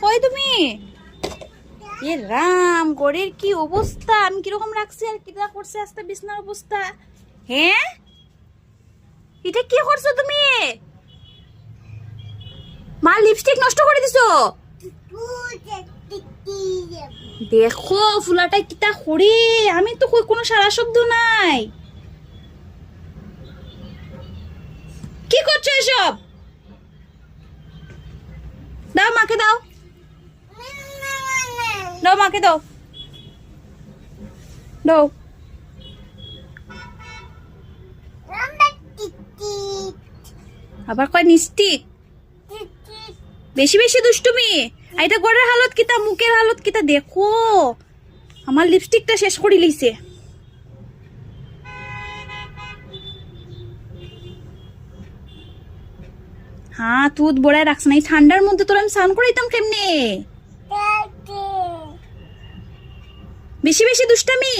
ওই তুমি এ রাম গড়ের কি অবস্থা, আমি কিরকম রাখছি আর কিটা করছে আস্তে বিছনার অবস্থা। হ্যাঁ এটা কি করছো তুমি? মা লিপস্টিক নষ্ট করে দিছো। দেখো ফুলাটা কিটা করে, আমি তো কোনো সারা শব্দ নাই। কি করছো এসব? দাও মাকে দাও, দাও মাকে দাও, দাও। আবার কয় নিস্টিক, বেশি বেশি দুষ্টুমি। এটা গড়ের হালত কিতা, মুখের হালত কিতা দেখো, আমার লিপস্টিকটা শেষ করে লইছে। হ্যাঁ তুত বড়ায় রাখছ না, এই ঠান্ডার মধ্যে তোর আমি স্নান করাইতাম কেমনে? বেশি বেশি দুষ্টামি।